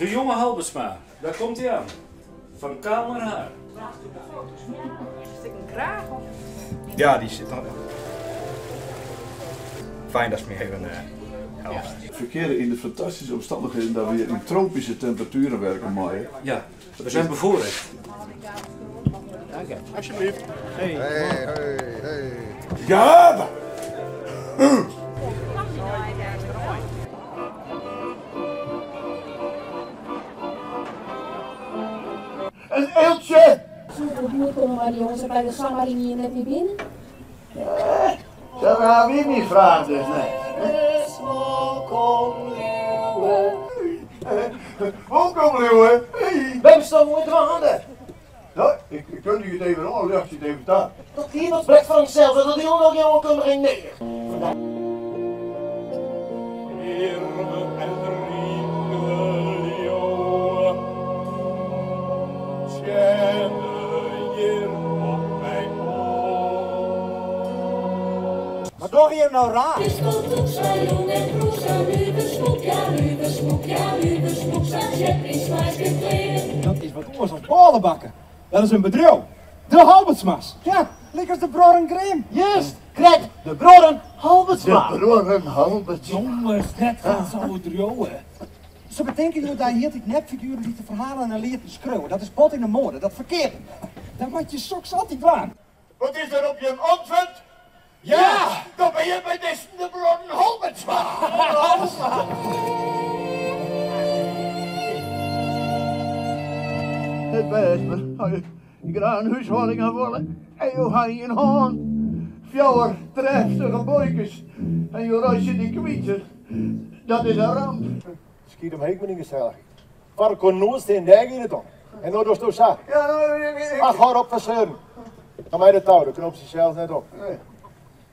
De jonge Halbersma, daar komt hij aan. Van kaal naar haar. Is dit een kraag of? Ja, die zit dan. Fijn dat ze me even helpt. We verkeren in de fantastische omstandigheden dat we hier in tropische temperaturen werken, mooi. Ja, we zijn bevoorrecht. Dank je. Alsjeblieft. Hey. Ja! Een eeltje! Zoveel buurt komen maar die jongens bij de Samarin hier net weer binnen. Dat gaan we niet vragen dus, nee. Wolkomleeuwen! Waarom staan we met de handen? Nou, ik kun je het even aan, leg je het even daar. Dat hier dat spreekt van zichzelf, dat die nog jongen kunnen geen neder. Wat doe je nou raar? Het is tot ook zo jong en vroeg zo lieve smoek, ja lieve smoek, ja lieve smoek, staat Jeffrey Smaas gekleden. Dat is wat anders dan ballenbakken. Dat is een bedrijf. De Halbertsma's. Ja, lekker als de broer en Grim. Juist, krijg de broren Halbertsma. De broeren Halbertsma. Jongens, net van zo'n bedrijf. Ze bedenken dat daar hier die nepfiguren die te verhalen en leert te schreeuwen. Dat is bot in de mode, dat verkeerd. Dan moet je soks altijd aan. Wat is er op je antwoord? Ja! Dan ben je bij de broeren Halbertsma. Het best me. Ik ga een huishouding aan willen. En je ga je een haan. Fjouwer, trefstige boykes. En je ruisje die kwieten. Dat is een ramp. Schiet hem heek me niet gezellig. Waar kon nooit in de in het om. En dan doe je zo. Ja, Ach, ga op verzeuren. Dan mij de touw, dan knop ze zelf net op.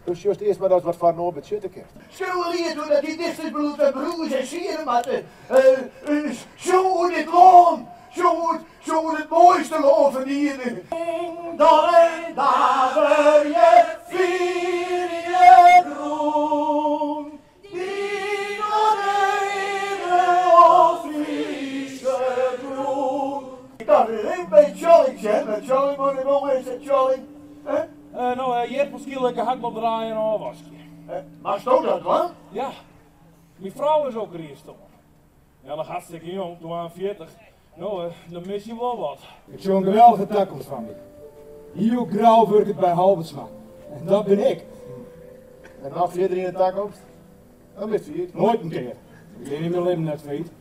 Dus juist eerst maar dat wat van Norbert zitten krijgt. Zo hier doen dat die dichterbloed en broers en sieren matten. Zo moet het loon. Zo moet het mooiste loon verdienen. Daar je vier je groen. Die of Friese groen. Ik dacht er een beetje Jolly zijn. Met Jolly moet ik nog eens het Jolly. Nou, je hebt misschien lekker hakbal draaien en afwasje. Maar stond dat wel? Ja, mijn vrouw is ook er hier staan. Ja, nog hartstikke jong, toen aan 40. Nou, dan mis je wel wat. Ik zie een geweldige toekomst van me. Hier ook grauw werkt bij Halbertsma. En dat ben ik. En als je er in de toekomst, dan wist je het. Nooit een keer. Ik ben niet meer leven net weet.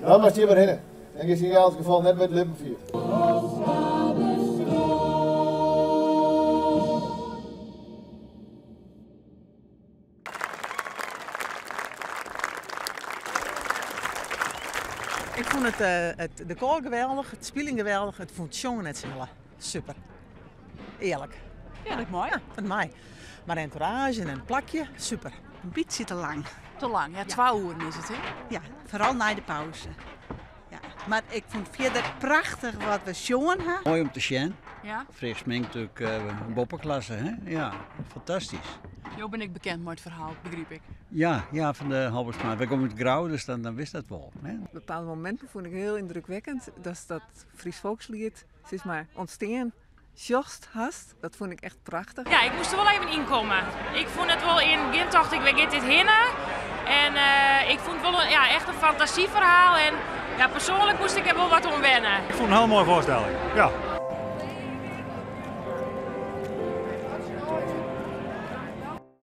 Dan was je weer heen. En je ziet in elk geval net met lippen viert. Ik vond de koor geweldig, het spelen geweldig, het vond het jongen net zingen. Super. Eerlijk. Eerlijk mooi. Ja, van mij. Maar encourage en een plakje, super. Een beetje te lang. Te lang, ja, 2 uur is het, hè? Ja, vooral na de pauze. Ja. Maar ik vond verder prachtig wat we zongen hebben. Mooi om te zien. Ja. Fris Mink natuurlijk een boppenklasse, hè? Ja, fantastisch. Jo ben ik bekend met het verhaal, begreep ik. Ja, van de Halbertsma. We komen uit Grauw, dus dan wist dat wel. Hè? Bepaalde momenten vond ik heel indrukwekkend. Dat Fries volkslied, is maar ontstaan. Just hast, dat vond ik echt prachtig. Ja, ik moest er wel even inkomen. Ik vond het wel in begin dacht ik, waar gaat dit heen? En ik vond het wel echt een fantasieverhaal. En ja, persoonlijk moest ik er wel wat om wennen. Ik vond het een heel mooie voorstelling. Ja.